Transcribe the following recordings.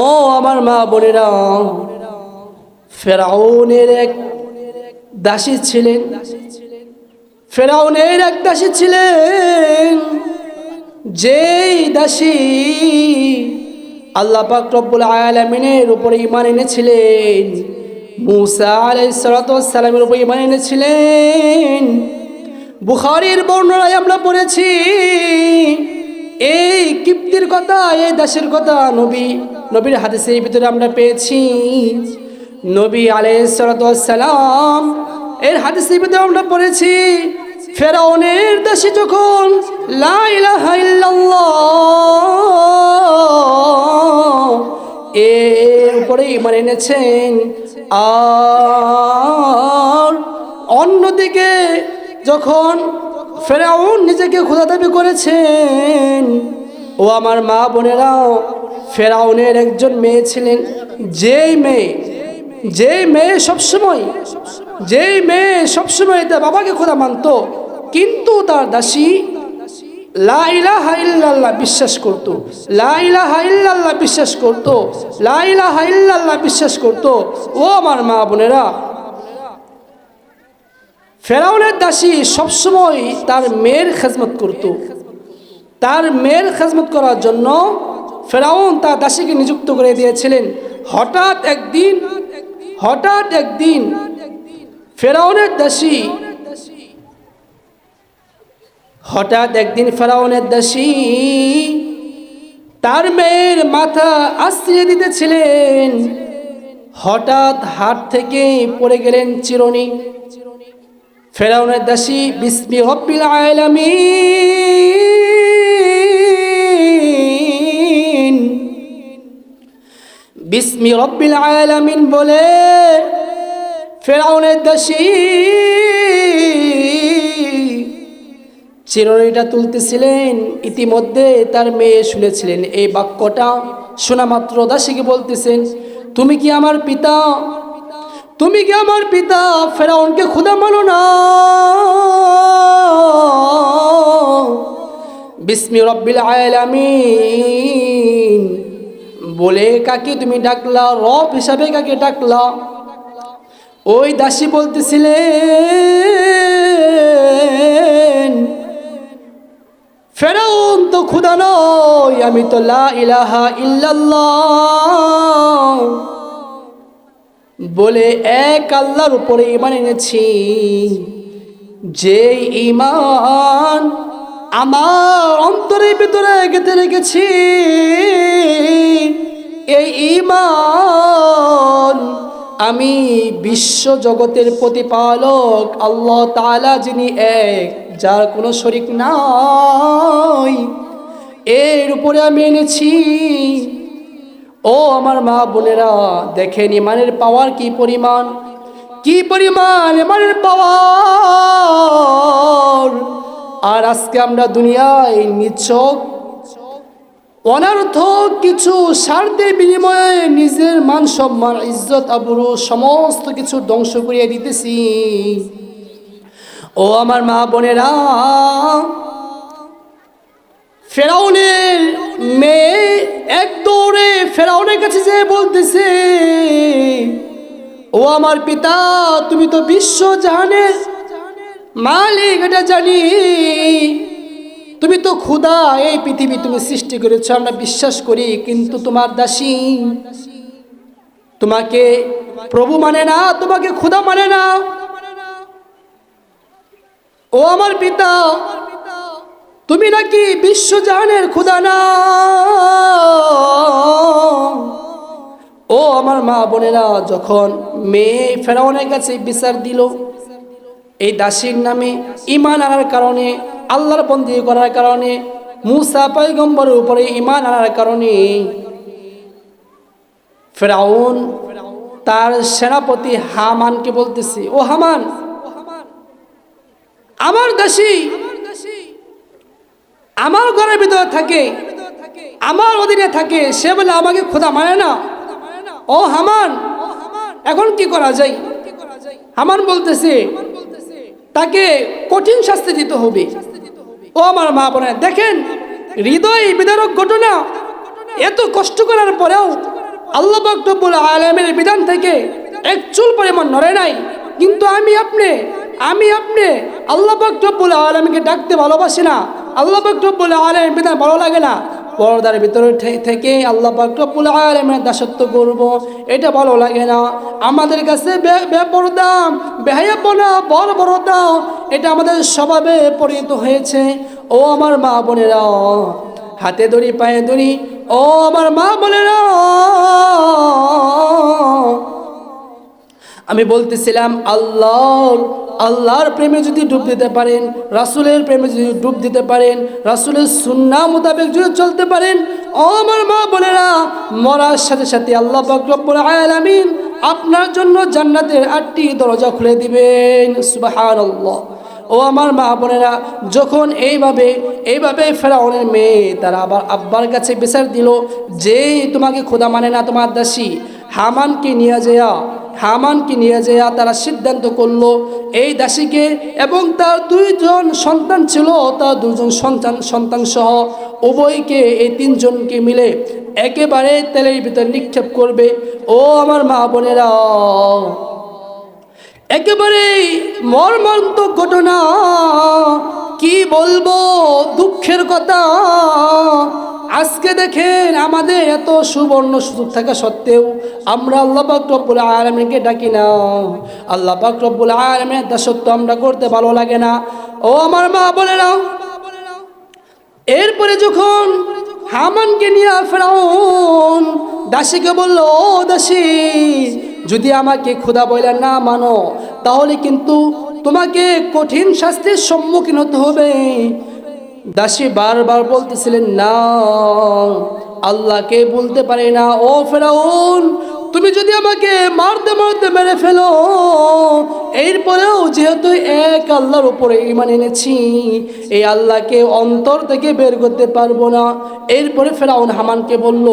ও আমার মা বোনেরা, ফেরাউনের এক দাসী ছিলেন। ফেরাউনের এক দাসী ছিলেন, যেই দাসী আল্লাহ পাক রব্বুল আলামিনের উপরে ঈমান এনেছিলেন, মূসা আলাইহিস সালাতু ওয়াস সালামের উপরে ঈমান এনেছিলেন। বুখারীর বর্ণনায় আমরা পড়েছি এই কিপ্তির কথা, এই দাসের কথা নবীর হাদিসের ভিতরে আমরা পেয়েছি। নবী আলাইহিস সালাতু ওয়াস সালাম এর হাদিসের ভিতরে আমরা পড়েছি, ফেরাউনের দাসী যখন লা ইলাহা ইল্লাল্লাহ এর উপরে ঈমান এনেছেন, আর অন্যদিকে যখন ফেরাউন নিজেকে খোদা দাবি করেছেন, ও আমার মা বোনেরাও, ফেরাউনের একজন মেয়ে ছিলেন, যেই মেয়ে সবসময় তার বাবাকে খোদা মানত, কিন্তু তার দাসী লা ইলাহা ইল্লাল্লাহ বিশ্বাস করত, লা ইলাহা ইল্লাল্লাহ বিশ্বাস করত, লা ইলাহা ইল্লাল্লাহ বিশ্বাস করত। ও আমার মা বোনেরা, ফেরাউনের দাসী সবসময় তার মেয়ের খেদমত করত। তার মেয়ের খেদমত করার জন্য ফেরাউন তার দাসীকে নিযুক্ত করে দিয়েছিলেন। হঠাৎ একদিন ফেরাউনের দাসী তার মেয়ের মাথা আশ্রিয়ে দিতেছিলেন। হঠাৎ হাত থেকে পড়ে গেলেন চিরুনি। ফেরাউনের দাসী বিসমি রব্বিল আলামিন, বিসমি রব্বিল আলামিন বলে ফেরাউনের দাসী চিরুনিটা তুলতেছিলেন। ইতিমধ্যে তার মেয়ে শুনেছিলেন। এই বাক্যটা শোনা মাত্র দাসীকে বলতেছেন, তুমি কি আমার পিতা? তুমি কি আমার পিতা? ফেরাউনকে খোদা মানো না। বিসমি রব্বিল আলামিন বলে কাকে তুমি ডাকলা? রব হিসাবে কাকে ডাকলা? ওই দাসী বলতেছিলেন, ফেরাউন তো খোদা নয়, আমি তো লা ইলাহা ইল্লাল্লাহ বলে এক আল্লাহর উপরে ঈমান এনেছি। যে ঈমান আমার অন্তরের ভিতরে গেঁথে রেখেছি, এই ঈমান আমি বিশ্ব জগতের প্রতিপালক আল্লাহ তাআলা, যিনি এক, যার কোনো শরীক নাই, এর উপরে আমি এনেছি। ও আমার মা বোনেরা, দেখেন ইমানের পাওয়ার কি পরিমাণ ইমানের পাওয়ার। আর আজকে আমরা দুনিয়ায় নিছক অনর্থক কিছু স্বার্থের বিনিময়ে নিজের মান সম্মান, ইজ্জত আবরু সমস্ত কিছু ধ্বংস করিয়ে দিতেছি। ও আমার মা বোনেরা, ফেরাউনের মেয়ে এক দৌড়ে ফেরাউনের কাছে যেয়ে বলতেছে, ও আমার পিতা, তুমি তো বিশ্ব জাহানের মালিক, এটা জানি। তুমি তো খোদা, এই পৃথিবী তুমি সৃষ্টি করেছো, আমরা বিশ্বাস করি, কিন্তু তোমার দাসী তোমাকে প্রভু মানে না, তোমাকে খোদা মানে না। ও আমার পিতা, তুমি নাকি বিশ্বজাহানের খোদা না। ও আমার মা বোনেরা, যখন মেয়ে ফেরাউনের কাছে বিচার দিল, এই দাসীর নামে ঈমান আনার কারণে, আল্লাহর বন্দী করার কারণে, মূসা পয়গম্বরের উপরে ঈমান আনার কারণে, ফেরাউন তার সেনাপতি হামানকে বলতেছে, ও হামান, আমার দাসী আমার ঘরের ভিতরে থাকে, আমার অধীনে থাকে, সে বলে আমাকে খোদা মানে না। ও হামান, এখন কি করা যায়? হামান বলতেছে তাকে কঠিন শাস্তি দিতে হবে। ও আমার মা বোনেরা, দেখেন হৃদয় বিদারক ঘটনা। এত কষ্ট করার পরেও আল্লাহ পাক রব্বুল আলামিনের বিধান থেকে এক চুল পরিমাণ নড়ে নাই। কিন্তু আমি আপনি আল্লাহ পাক রব্বুল আলামিনকে ডাকতে ভালোবাসি না, আল্লাহ পাক রব্বুল আলামিনের বিধান ভালো লাগে না, পর্দার ভিতরে থেকে আল্লাহ পাক রব্বুল আলামিনের দাসত্ব করব, এটা ভালো লাগে না। আমাদের কাছে বেপরদা, বেহায়াপনা, বর্বরতা এটা আমাদের স্বভাবে পরিণত হয়েছে। ও আমার মা বোনেরা, হাতে ধরি পায়ে ধরি, ও আমার মা বোনেরা, আমি বলতেছিলাম আল্লাহর প্রেমে যদি ডুব দিতে পারেন, রাসূলের প্রেমে যদি ডুব দিতে পারেন, রাসূলের সুন্নাহ মোতাবেক যদি চলতে পারেন, ও আমার মা বোনেরা, মরার সাথে সাথে আল্লাহ পাক রব্বুল আলামিন আপনার জন্য জান্নাতের 8টি দরজা খুলে দিবেন। সুবহানাল্লাহ। ও আমার মা বোনেরা, যখন এইভাবে ফেরাউনের মেয়ে তারা আবার আব্বার কাছে বিচার দিল যে তোমাকে খোদা মানে না, তোমার দাসী হামানকে নিয়ে যেয়া তারা সিদ্ধান্ত করলো এই দাসীকে এবং তার 2জন সন্তান ছিল, তার 2জন সন্তান সহ উভয়কে, এই 3 জনকে মিলে একেবারে তেলের ভিতর নিক্ষেপ করবে। ও আমার মা বোনেরা, একেবারে মর্মান্তিক ঘটনা, কি বলবো, দুঃখের কথা। আজকে দেখেন আমাদের এত সুবর্ণ সুযোগ থাকা সত্ত্বেও আমরা আল্লাহ পাক রব্বুল আলামিনকে ডাকি না, আল্লাহ পাক রব্বুল আলামিনের দাসত্ব আমরা করতে ভালো লাগে না। ও আমার মা বোনেরা, এরপরে যখন হামানকে নিয়ে ফেরাউন দাসীকে বলল, ও দাসী, যদি আমাকে খোদা বলে না মানো তাহলে কিন্তু তোমাকে কঠিন শাস্তির সম্মুখীন হতে হবে। দাসী বারবার বলতেছিলেন, না, আল্লাহকে বলতে পারে না। ও ফেরাউন, তুমি যদি আমাকে মারতে মেরে ফেলো, এরপরেও যেহেতু এক আল্লাহর উপরে ঈমান এনেছি, এই আল্লাহকে অন্তর থেকে বের করতে পারবো না। এরপরে ফেরাউন হামানকে বলল,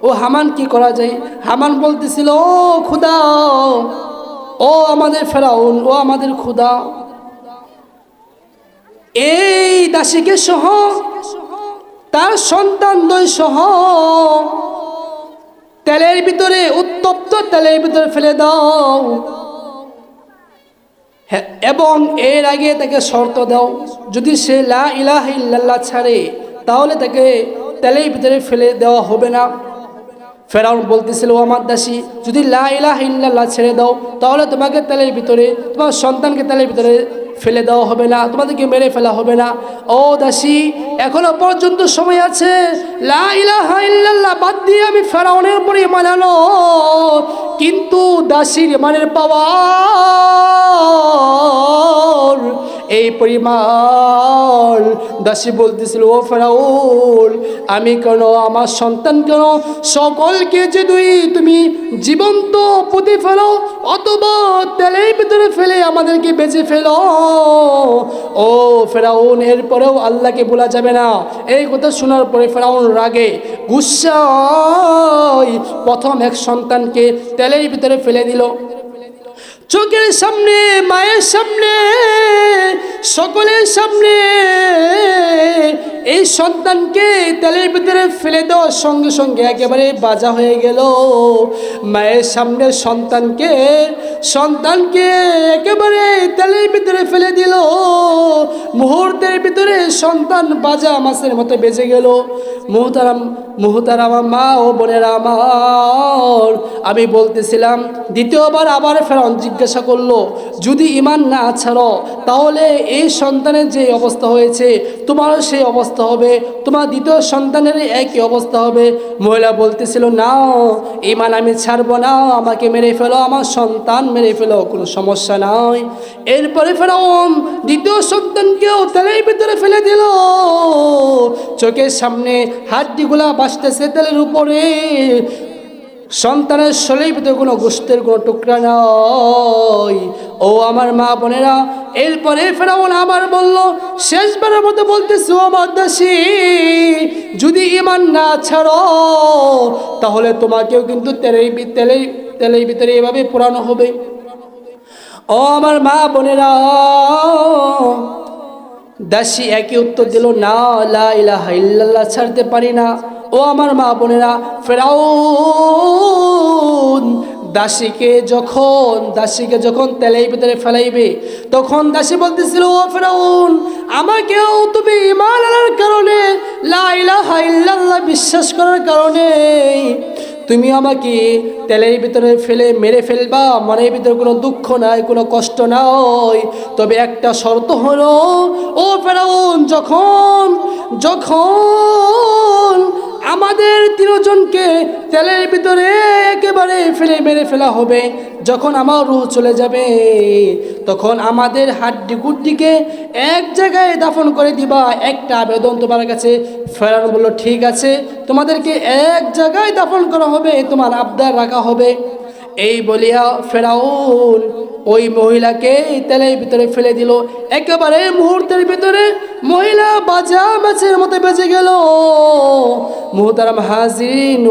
ও হামান, কি করা যায়? হামান বলতেছিল, ও খুদা, ও আমাদের ফেরাউন, ও আমাদের খুদা, এই দাসীকে সহ তার সন্তান 2 সহ তেলের ভিতরে, উত্তপ্ত তেলের ভিতরে ফেলে দাও, এবং এর আগে তাকে শর্ত দাও, যদি সে লা ইলাহা ইল্লাল্লাহ ছাড়ে তাহলে তাকে তেলের ভিতরে ফেলে দেওয়া হবে না। ফেরাউন বলতেছিল, ও আমার দাসী, যদি লা ইলাহা ইল্লাল্লাহ ছেড়ে দাও তাহলে তোমাকে তেলের ভিতরে, তোমার সন্তানকে তেলের ভিতরে ফেলে দেওয়া হবে না, তোমাদেরকে মেরে ফেলা হবে না। ও দাসী, এখনো পর্যন্ত সময় আছে, লা ইলাহা ইল্লাল্লাহ বাদ দিয়ে আমি ফেরাউনের উপরে ঈমান আনো। কিন্তু দাসীর ঈমানের পাওয়ার এই পরিমাণ, দাসী বলতেছিল, ও ফেরাউন, আমি কেন, আমার সন্তান কেন, সকলকে যদি তুমি জীবন্ত পুঁতে ফেলো অথবা তেলের ভিতরে ফেলে আমাদেরকে বেঁচে ফেলো। ও ফেরাউন, এরপরেও আল্লাহকে বলা যাবে না। এই কথা শোনার পরে ফেরাউন রাগে গুসায় প্রথম এক সন্তানকে তেলের ভিতরে ফেলে দিল। চোখের সামনে, মায়ের সামনে, সকলের সামনে এই সন্তানকে তেলের ভিতরে ফেলে দেওয়ার সঙ্গে সঙ্গে একেবারে বাজা হয়ে গেল। মায়ের সামনে সন্তানকে একেবারে তেলের ভিতরে ফেলে দিল। মুহূর্তের ভিতরে সন্তান বাজা মাছের মতো বেজে গেল। মুহতারাম মা ও বোনেরা আমার, আমি বলতেছিলাম, দ্বিতীয়বার আবার ফেরাউন জিজ্ঞাসা করলো, যদি ঈমান না ছাড়ো তাহলে এই সন্তানের যে অবস্থা হয়েছে তোমারও সেই অবস্থা হবে, তোমার দ্বিতীয় সন্তানের একই অবস্থা হবে। মহিলা বলতেছিল, না, ঈমান আমি ছাড়বো না, আমাকে মেরে ফেলো, আমার সন্তান মেরে ফেলো, কোনো সমস্যা নাই। এরপরে ফেরাউন দ্বিতীয় সন্তানকেও তেলের ভিতরে ফেলে দিল। চোখের সামনে হাড্ডিগুলা বাসতেছে তেলের উপরে, সন্তানের শরীরের ভিতরে কোনো গোশতের কোনো টুকরা নাই। ও আমার মা বোনেরা, এরপরে ফেরাউন আবার বলল, শেষবারের মতো বলতেছি, ও আমার দাসী, যদি ঈমান না ছাড়ো তাহলে তোমাকেও কিন্তু তেলের ভিতরে এভাবে পোড়ানো হবে। ও আমার মা বোনেরা, দাসী একই উত্তর দিল, না, লা ইলাহা ইল্লাল্লাহ ছাড়তে পারি না। ও আমার মা বোনেরা, ফেরাউন দাসীকে যখন তেলের ভিতরে ফেলাইবে, তখন দাসী বলতেছিল, ও ফেরাউন, আমাকেও তুমি ঈমান আনার কারণে, লা ইলাহা ইল্লাল্লাহ বিশ্বাস করার কারণে তুমি আমাকে তেলের ভিতরে ফেলে মেরে ফেলবা, মনের ভিতরে কোনো দুঃখ নাই, কোনো কষ্ট নাই, তবে একটা শর্ত হলো, ও ফেরাউন, যখন আমাদের তিনজনকে তেলের ভিতরে একেবারে ফেলে মেরে ফেলা হবে, যখন আমার রূহ চলে যাবে, তখন আমাদের হাড্ডি গুড্ডিকে এক জায়গায় দাফন করে দিবা, একটা আবেদন তোমার কাছে। ফেরাউন বলল, ঠিক আছে, তোমাদেরকে এক জায়গায় দাফন করা হবে, তোমার আবদার রাখা হবে। এই বলিয়া ফেরাউন ওই মহিলাকে তেলের ভিতরে ফেলে দিল। একেবারে মুহূর্তের ভিতরে মহিলা বাজা মাছের মতো বেঁচে গেল। মুহতারাম হাজিরিন।